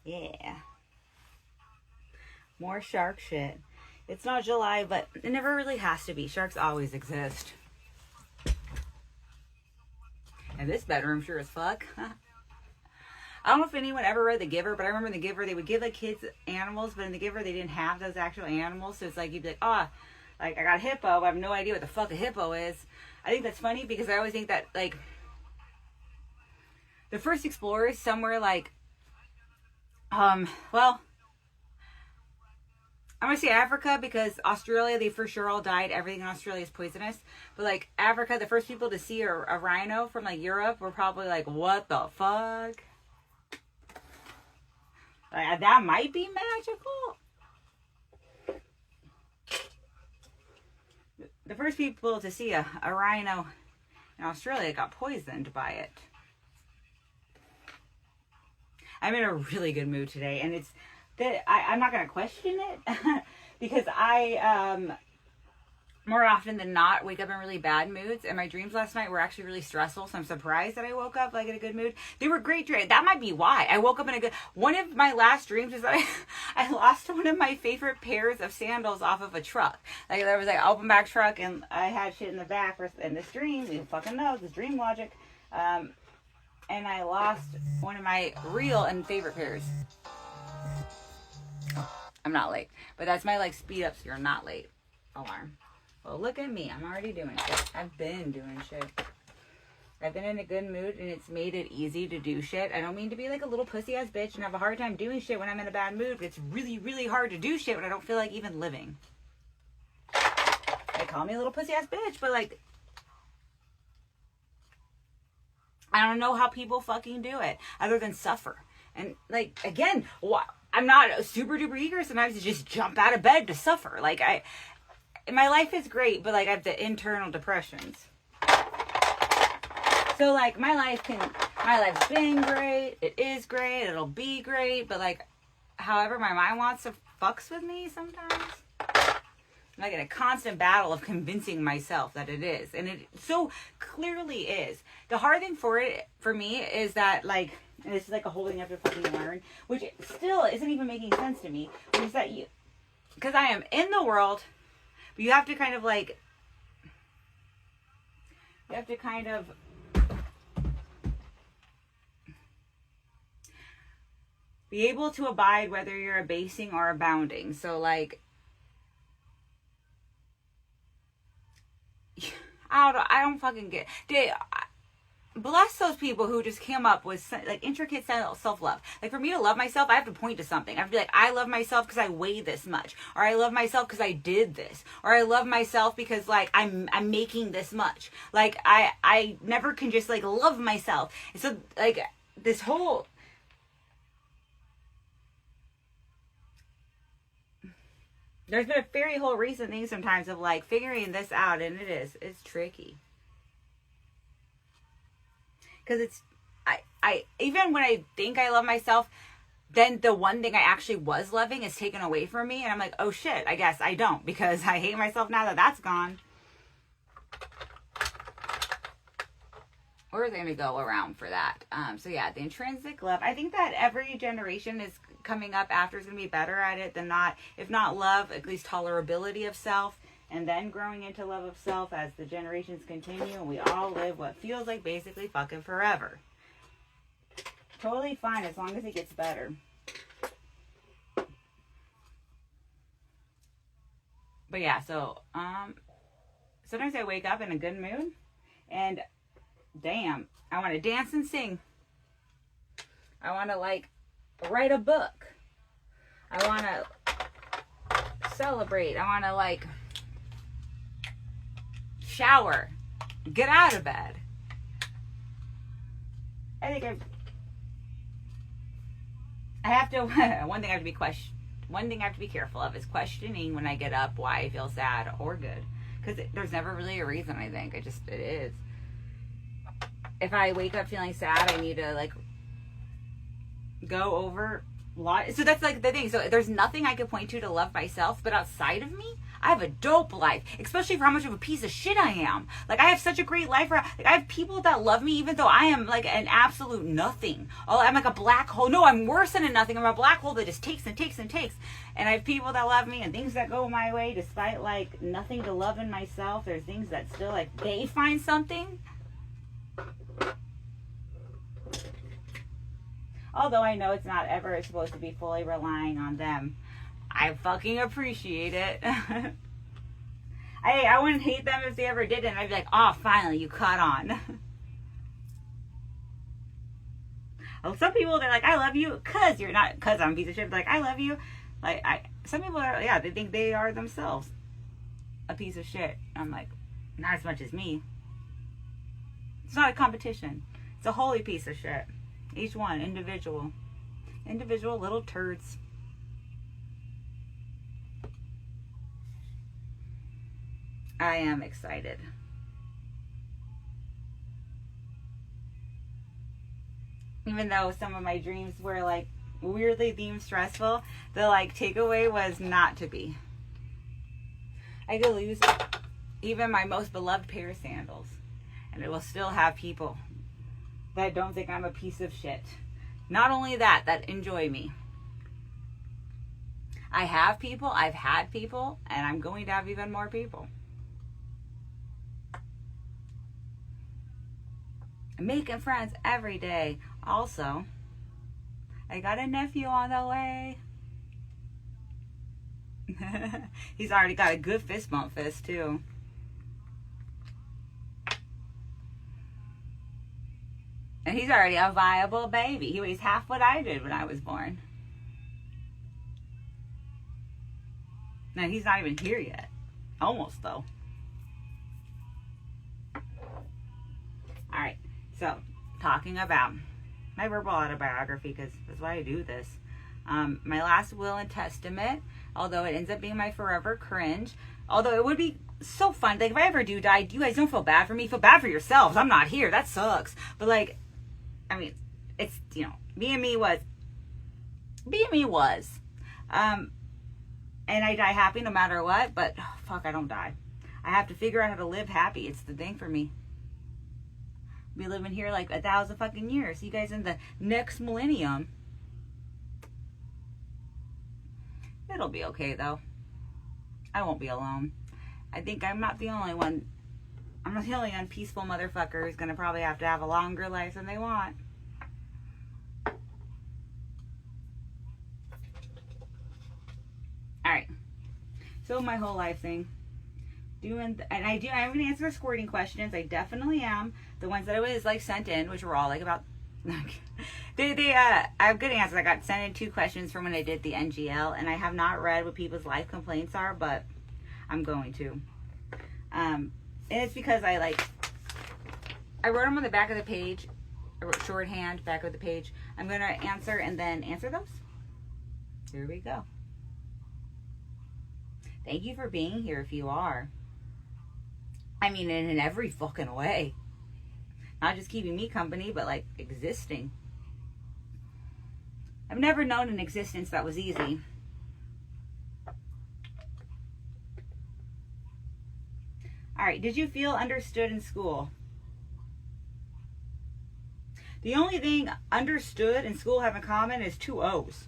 Yeah. More shark shit. It's not July, but it never really has to be. Sharks always exist. And this bedroom sure as fuck. I don't know if anyone ever read The Giver, but I remember in The Giver they would give like kids animals, but in The Giver they didn't have those actual animals. So it's like you'd be like, oh, like I got a hippo, but I have no idea what the fuck a hippo is. I think that's funny because I always think that like the first explorers somewhere like, well, I'm going to say Africa because Australia, they for sure all died. Everything in Australia is poisonous. But like Africa, the first people to see a rhino from like Europe were probably like, what the fuck? Like, that might be magical. The first people to see a rhino in Australia got poisoned by it. I'm in a really good mood today, and it's that I'm not going to question it because I more often than not wake up in really bad moods, and my dreams last night were actually really stressful, so I'm surprised that I woke up like in a good mood. They were great dreams. That might be why I woke up in a good. One of my last dreams is that I lost one of my favorite pairs of sandals off of a truck. Like there was like an open back truck, and I had shit in the back. In this dream, you fucking know this dream logic. And I lost one of my real and favorite pairs. I'm not late, but that's my like speed up so you're not late alarm. Well, look at me. I'm already doing shit. I've been doing shit. I've been in a good mood, and it's made it easy to do shit. I don't mean to be like a little pussy ass bitch and have a hard time doing shit when I'm in a bad mood, but it's really, really hard to do shit when I don't feel like even living. They call me a little pussy ass bitch, but like, I don't know how people fucking do it other than suffer. And like, again, I'm not super duper eager sometimes to just jump out of bed to suffer. Like my life is great, but like I have the internal depressions. So like my life's been great. It is great. It'll be great. But like, however my mind wants to fucks with me sometimes. I'm like in a constant battle of convincing myself that it is. And it so clearly is. The hard thing for me is that like, and this is like a whole thing you have to fucking learn, which still isn't even making sense to me, which is that because I am in the world, but you have to kind of be able to abide whether you're abasing or abounding. So like, I don't fucking get bless those people who just came up with like intricate self-love. Like for me to love myself, I have to point to something. I have to be like, I love myself because I weigh this much, or I love myself because I did this, or I love myself because like I'm making this much. Like I never can just like love myself. And so like this whole there's been a very whole recent thing sometimes of like figuring this out, and it's tricky. Because I even when I think I love myself, then the one thing I actually was loving is taken away from me. And I'm like, oh shit, I guess I don't, because I hate myself now that that's gone. We're going to go around for that. So yeah, the intrinsic love. I think that every generation is coming up after is going to be better at it than not. If not love, at least tolerability of self. And then growing into love of self as the generations continue, and we all live what feels like basically fucking forever. Totally fine as long as it gets better. But yeah, so sometimes I wake up in a good mood, and damn, I want to dance and sing. I want to like write a book. I want to celebrate. I want to like shower, get out of bed. I think I have to. One thing I have to be careful of is questioning when I get up why I feel sad or good, because there's never really a reason. I think it is. If I wake up feeling sad, I need to like go over. So that's like the thing. So there's nothing I could point to love myself, but outside of me, I have a dope life, especially for how much of a piece of shit I am. Like, I have such a great life. Like, I have people that love me, even though I am like an absolute nothing. Oh, I'm like a black hole. No, I'm worse than a nothing. I'm a black hole that just takes and takes and takes. And I have people that love me and things that go my way, despite like nothing to love in myself. There's things that still like they find something. Although I know it's not ever supposed to be fully relying on them. I fucking appreciate it. I wouldn't hate them if they ever didn't. I'd be like, oh, finally, you caught on. Well, some people, they're like, I love you because you're not, because I'm a piece of shit. They're like, I love you. Like, some people are, yeah, they think they are themselves a piece of shit. I'm like, not as much as me. It's not a competition. It's a holy piece of shit. Each one, individual. Individual little turds. I am excited. Even though some of my dreams were like weirdly themed stressful, the like takeaway was not to be. I could lose even my most beloved pair of sandals, and it will still have people that don't think I'm a piece of shit. Not only that, that enjoy me. I have people, I've had people, and I'm going to have even more people. I'm making friends every day. Also, I got a nephew on the way. He's already got a good fist bump fist, too. And he's already a viable baby. He weighs half what I did when I was born. Now, he's not even here yet. Almost, though. Alright, so, talking about my verbal autobiography, because that's why I do this. My last will and testament, although it ends up being my forever cringe. Although it would be so fun. Like, if I ever do die, you guys don't feel bad for me. Feel bad for yourselves. I'm not here. That sucks. But, like, I mean, it's, you know, Be and Me was. And I die happy no matter what, but oh, fuck, I don't die. I have to figure out how to live happy. It's the thing for me. Be living here like 1,000 fucking years. You guys in the next millennium. It'll be okay, though. I won't be alone. I think I'm not the only one. I'm not the only unpeaceful motherfucker who's gonna probably have to have a longer life than they want. Alright. So my whole life thing. I'm gonna answer squirting questions. I definitely am. The ones that I was like sent in, which were all like about I have good answers. I got sent in 2 questions from when I did the NGL, and I have not read what people's life complaints are, but I'm going to. And it's because I wrote them on the back of the page. I wrote shorthand, back of the page. I'm going to answer and then answer those. Here we go. Thank you for being here if you are. I mean, in every fucking way. Not just keeping me company, but like existing. I've never known an existence that was easy. Alright, did you feel understood in school? The only thing understood in school have in common is 2 O's.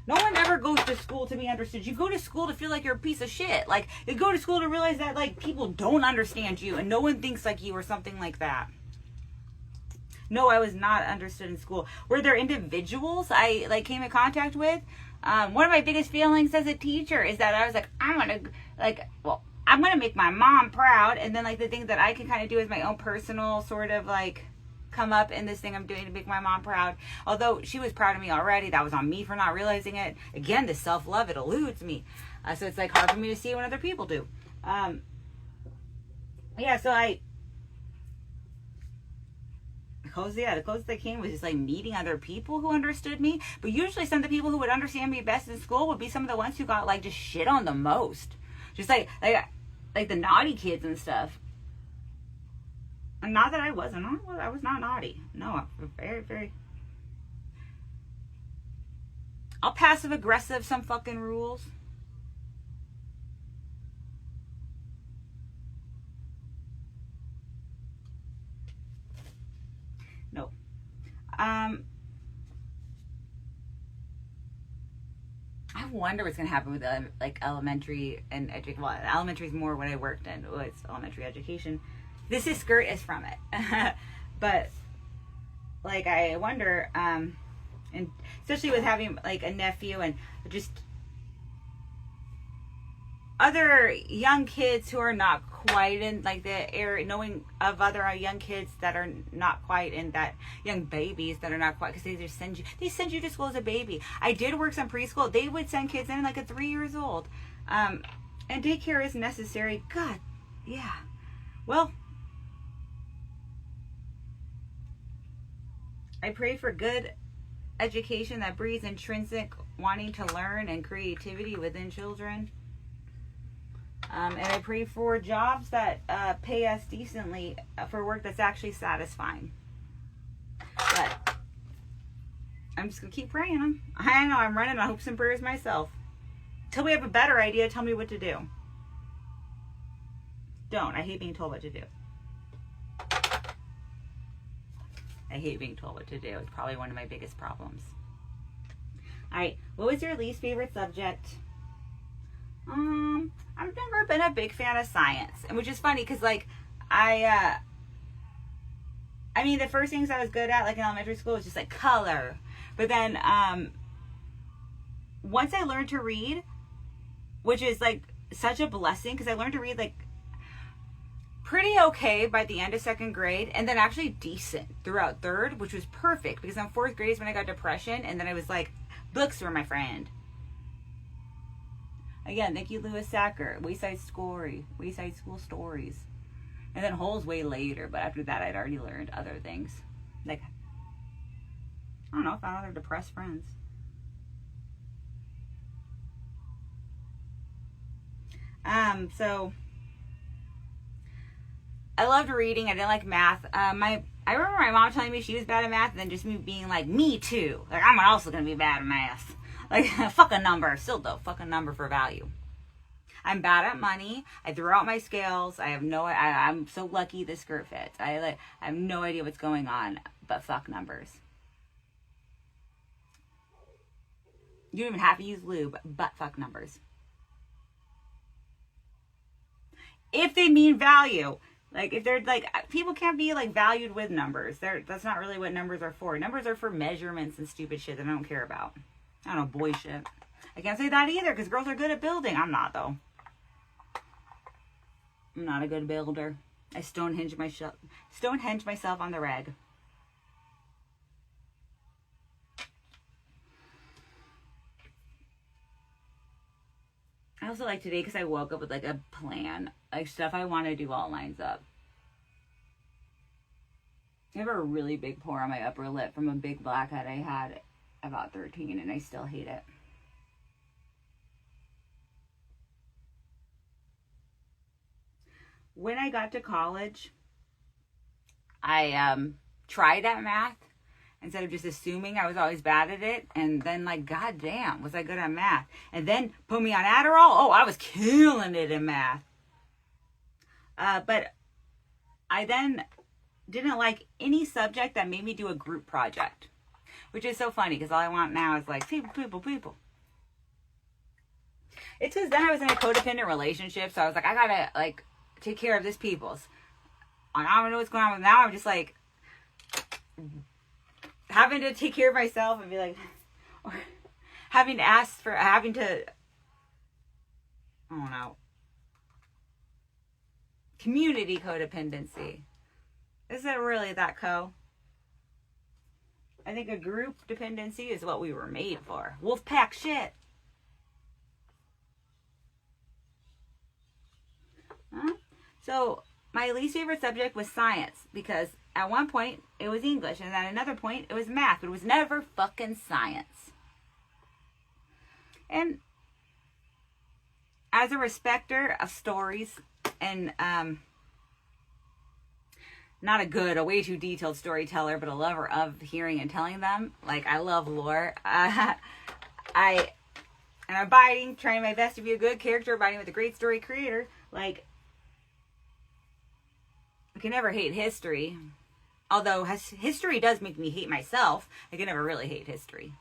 No one ever goes to school to be understood. You go to school to feel like you're a piece of shit. Like, you go to school to realize that, like, people don't understand you and no one thinks like you or something like that. No, I was not understood in school. Were there individuals I, like, came in contact with? One of my biggest feelings as a teacher is that I was like, I'm going to make my mom proud. And then, like, the thing that I can kind of do is my own personal sort of, like, come up in this thing I'm doing to make my mom proud. Although she was proud of me already. That was on me for not realizing it. Again, the self-love, it eludes me. So it's like hard for me to see when other people do. The closest that came was just like meeting other people who understood me. But usually some of the people who would understand me best in school would be some of the ones who got like just shit on the most. Just like the naughty kids and stuff. And not that I wasn't. I was not naughty. No, very, very. I'll passive aggressive some fucking rules. I wonder what's gonna happen with like elementary and education. Well, elementary is more what I worked in. Was elementary education. This skirt is from it, but like I wonder, and especially with having like a nephew and just other young kids who are not quite in like the area, knowing of other young kids that are not quite in that, young babies that are not quite, because they send you to school as a baby. I did work some preschool. They would send kids in like at 3 years old, and daycare is necessary. God, yeah. Well, I pray for good education that breeds intrinsic wanting to learn and creativity within children. And I pray for jobs that pay us decently for work that's actually satisfying. But I'm just going to keep praying them. I know I'm running on hopes and prayers myself. Till we have a better idea, tell me what to do. Don't. I hate being told what to do. I hate being told what to do. It's probably one of my biggest problems. Alright, what was your least favorite subject? I've never been a big fan of science, and which is funny because like I mean, the first things I was good at like in elementary school was just like color, but then once I learned to read, which is like such a blessing because I learned to read like pretty okay by the end of second grade, and then actually decent throughout third, which was perfect because in fourth grade is when I got depression, and then I was like, books were my friend. Again, thank you, Lewis Sacker. Wayside School Stories. And then Holes way later, but after that, I'd already learned other things. Like, I don't know, found other depressed friends. So, I loved reading. I didn't like math. I remember my mom telling me she was bad at math, and then just me being like, me too. Like, I'm also going to be bad at math. Like, fuck a number. Still though, fuck a number for value. I'm bad at money. I throw out my scales. I'm so lucky this skirt fits. I have no idea what's going on, but fuck numbers. You don't even have to use lube, but fuck numbers. If they mean value. Like, if they're like, people can't be like valued with numbers. That's not really what numbers are for. Numbers are for measurements and stupid shit that I don't care about. I don't know, boy shit. I can't say that either because girls are good at building. I'm not, though. I'm not a good builder. I Stonehenge myself on the reg. I also like today because I woke up with like a plan. Like stuff I want to do all lines up. I have a really big pore on my upper lip from a big blackhead I had about 13, and I still hate it. When I got to college, I tried at math instead of just assuming I was always bad at it, and then like, goddamn, was I good at math? And then put me on Adderall. Oh, I was killing it in math. But I then didn't like any subject that made me do a group project. Which is so funny because all I want now is like people. It's because then I was in a codependent relationship, so I was like, I gotta like take care of this people's. I don't know what's going on with now. I'm just like having to take care of myself and be like, or having to, I don't know, community codependency. Is it really that I think a group dependency is what we were made for. Wolfpack shit. Huh? So, my least favorite subject was science because at one point it was English and at another point it was math, but it was never fucking science. And as a respecter of stories and not a way too detailed storyteller, but a lover of hearing and telling them. Like, I love lore. I'm abiding, trying my best to be a good character, abiding with a great story creator. Like, I can never hate history. Although history does make me hate myself, I can never really hate history.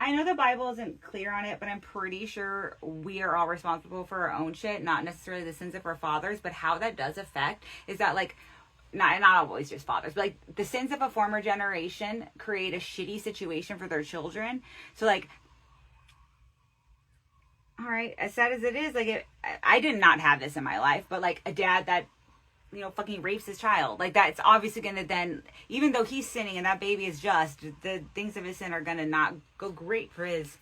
I know the Bible isn't clear on it, but I'm pretty sure we are all responsible for our own shit, not necessarily the sins of our fathers, but how that does affect is that, like, not always just fathers, but like the sins of a former generation create a shitty situation for their children. So like, all right, as sad as it is, like I did not have this in my life, but like a dad that, you know, fucking rapes his child, like that's obviously gonna then, even though he's sinning and that baby is just, the things of his sin are gonna not go great for his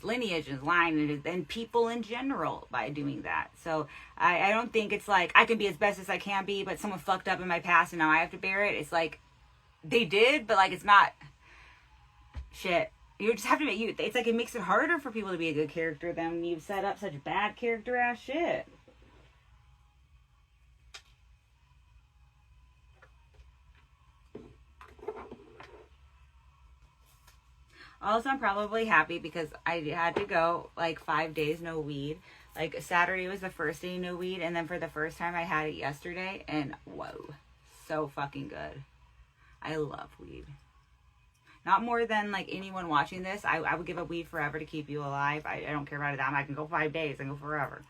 lineage and his line and people in general by doing that. So I don't think it's like I can be as best as I can be, but someone fucked up in my past and now I have to bear it. It's like they did, but like it's not shit. You just have to make it's like it makes it harder for people to be a good character than when you've set up such bad character ass shit. Also, I'm probably happy because I had to go like 5 days no weed. Like Saturday was the first day no weed, and then for the first time I had it yesterday, and whoa, so fucking good. I love weed. Not more than like anyone watching this. I would give up weed forever to keep you alive. I don't care about it. I can go 5 days and go forever.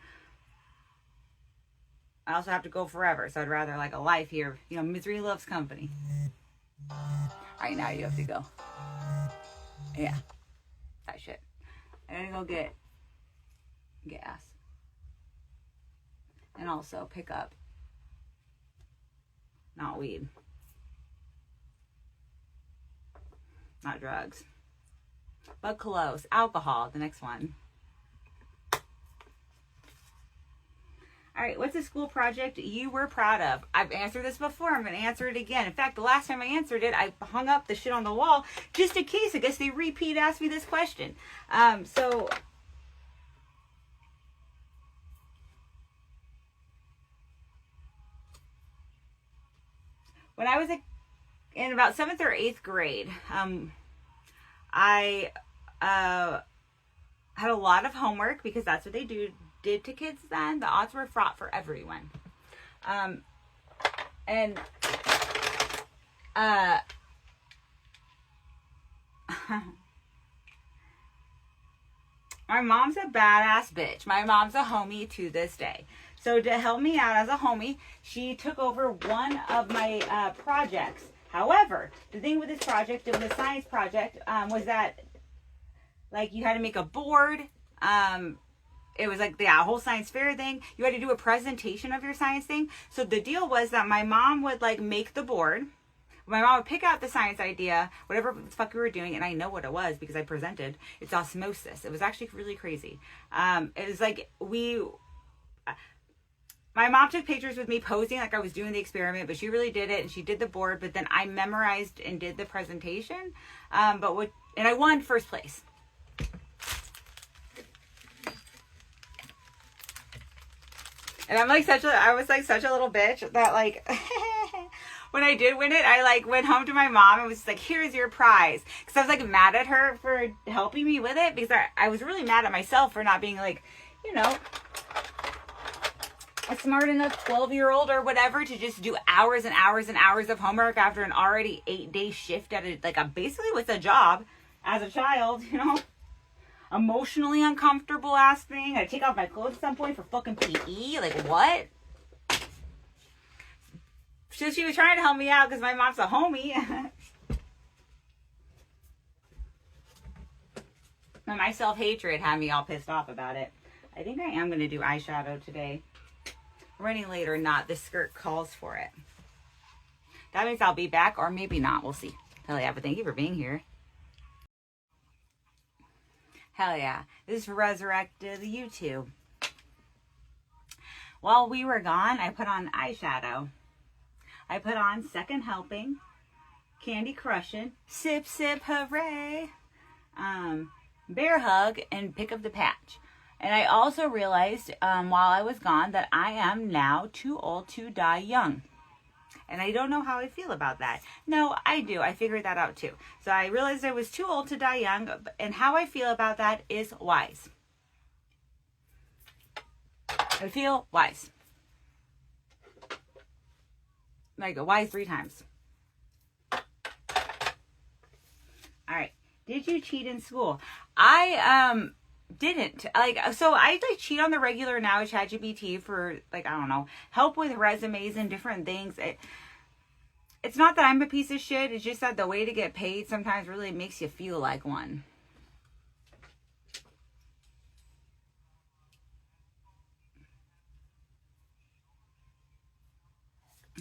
I also have to go forever, so I'd rather like a life here. You know, misery loves company. All right, now you have to go. Yeah, that shit. I'm gonna go get gas. And also pick up, not weed, not drugs, but close. Alcohol, the next one. All right, what's a school project you were proud of? I've answered this before. I'm going to answer it again. In fact, the last time I answered it, I hung up the shit on the wall just in case. I guess they asked me this question. So when I was in about 7th or 8th grade, I had a lot of homework because that's what they did to kids then. The odds were fraught for everyone. And my mom's a badass bitch. My mom's a homie to this day. So to help me out as a homie, she took over one of my projects. However, the thing with this project, with the science project, was that like you had to make a board. It was like the whole science fair thing. You had to do a presentation of your science thing. So the deal was that my mom would like make the board. My mom would pick out the science idea, whatever the fuck we were doing, and I know what it was because I presented. It's osmosis. It was actually really crazy. It was like my mom took pictures with me posing like I was doing the experiment, but she really did it, and she did the board, but then I memorized and did the presentation. And I won first place. And I was like such a little bitch that like, when I did win it, I like went home to my mom and was just like, here's your prize. Cause I was like mad at her for helping me with it because I was really mad at myself for not being like, you know, a smart enough 12-year-old or whatever to just do hours and hours and hours of homework after an already 8-day shift at basically with a job as a child, you know. Emotionally uncomfortable ass thing. I take off my clothes at some point for fucking PE. Like, what? So she was trying to help me out because my mom's a homie. And my self-hatred had me all pissed off about it. I think I am going to do eyeshadow today. Running late or not, this skirt calls for it. That means I'll be back, or maybe not. We'll see. Hell yeah, but thank you for being here. Hell yeah. This is Resurrected YouTube. While we were gone, I put on eyeshadow. I put on Second Helping, Candy Crushin', Sip Sip Hooray, Bear Hug, and Pick Up the Patch. And I also realized while I was gone that I am now too old to die young. And I don't know how I feel about that. No, I do. I figured that out too. So I realized I was too old to die young. And how I feel about that is wise. I feel wise. Like wise 3 times. All right. Did you cheat in school? I didn't. Like, so I like cheat on the regular now with ChatGPT for, like, I don't know, help with resumes and different things. It's not that I'm a piece of shit. It's just that the way to get paid sometimes really makes you feel like one.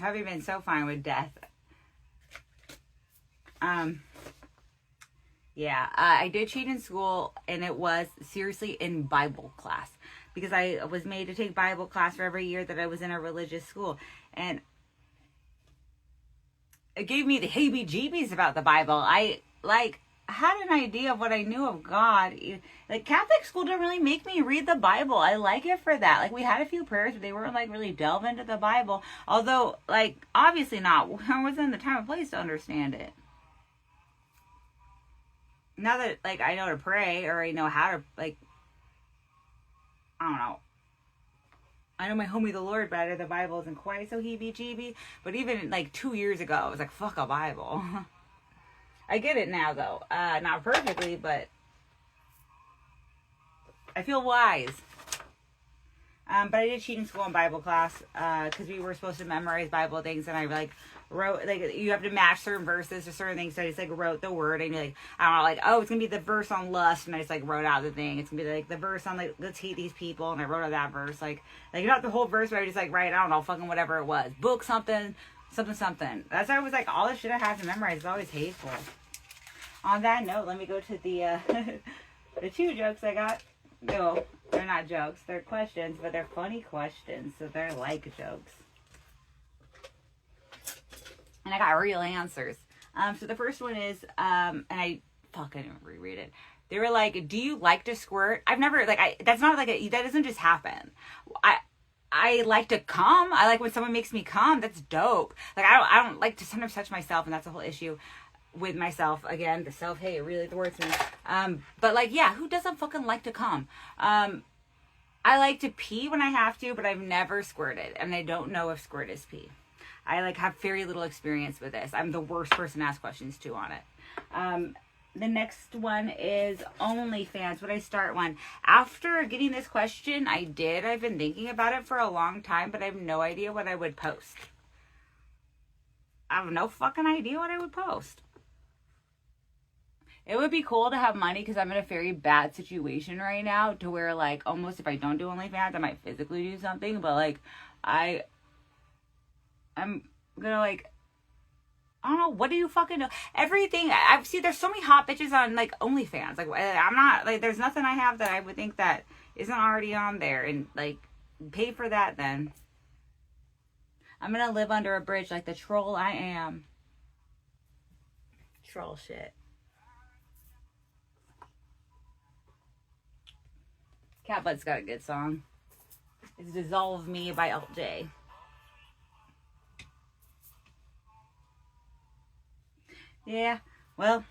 I've been so fine with death. Yeah, I did cheat in school, and it was seriously in Bible class, because I was made to take Bible class for every year that I was in a religious school, and it gave me the heebie-jeebies about the Bible. I had an idea of what I knew of God. Like, Catholic school didn't really make me read the Bible. I like it for that. Like, we had a few prayers, but they weren't like really delve into the Bible. Although, like, obviously not. I wasn't in the time and place to understand it. Now that, like, I know to pray, or I know how to, like, I don't know. I know my homie the Lord better. The Bible isn't quite so heebie-jeebie. But even, like, 2 years ago, I was like, fuck a Bible. I get it now, though. Not perfectly, but I feel wise. But I did cheat in school in Bible class, because we were supposed to memorize Bible things, and I, like, wrote, like, you have to match certain verses to certain things, so I just, like, wrote the word, and, like, I don't know, like, oh, it's gonna be the verse on lust, and I just, like, wrote out the thing. It's gonna be, like, the verse on, like, let's hate these people, and I wrote out that verse, like, not the whole verse, but I would just, like, write, I don't know, fucking whatever it was. Book something, something. That's why I was, like, all the shit I have to memorize is always hateful. On that note, let me go to the, the 2 jokes I got. No, they're not jokes. They're questions, but they're funny questions, so they're like jokes. And I got real answers. So the first one is, and I fucking reread it. They were like, do you like to squirt? I've never, like, that's not like, that doesn't just happen. I like to come. I like when someone makes me come. That's dope. Like, I don't like to sometimes touch myself, and that's the whole issue with myself. Again, the self-hate really thwarts me. But, like, yeah, who doesn't fucking like to come? I like to pee when I have to, but I've never squirted, and I don't know if squirt is pee. I, like, have very little experience with this. I'm the worst person to ask questions to on it. The next one is OnlyFans. Would I start one? After getting this question, I did. I've been thinking about it for a long time, but I have no idea what I would post. I have no fucking idea what I would post. It would be cool to have money, because I'm in a very bad situation right now, to where, like, almost if I don't do OnlyFans, I might physically do something, but, like, I'm gonna, like, I don't know, what do you fucking know? Everything, I've seen, there's so many hot bitches on, like, OnlyFans. Like, I'm not, like, there's nothing I have that I would think that isn't already on there. And, like, pay for that then. I'm gonna live under a bridge like the troll I am. Troll shit. Cat Butt's got a good song. It's Dissolve Me by LJ. Yeah, well,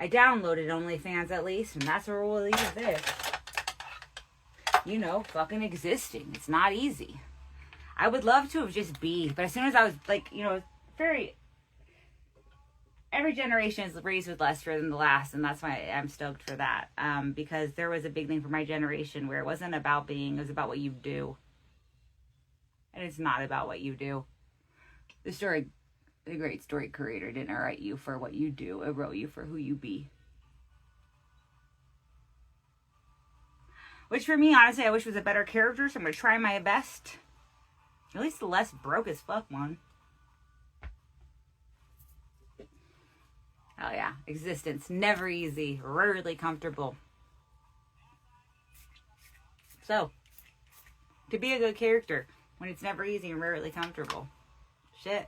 I downloaded OnlyFans at least, and that's where we'll leave this. You know, fucking existing. It's not easy. I would love to have just be, but as soon as I was, like, you know, every generation is raised with less than the last, and that's why I'm stoked for that. Because there was a big thing for my generation where it wasn't about being, it was about what you do. And it's not about what you do. The great story creator didn't write you for what you do. It wrote you for who you be. Which for me, honestly, I wish was a better character, so I'm going to try my best. At least the less broke as fuck one. Oh yeah, existence. Never easy. Rarely comfortable. So, to be a good character when it's never easy and rarely comfortable. Shit.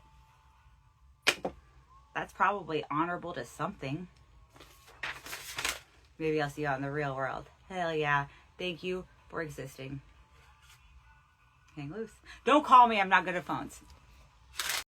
That's probably honorable to something. Maybe I'll see you out in the real world. Hell yeah. Thank you for existing. Hang loose. Don't call me. I'm not good at phones.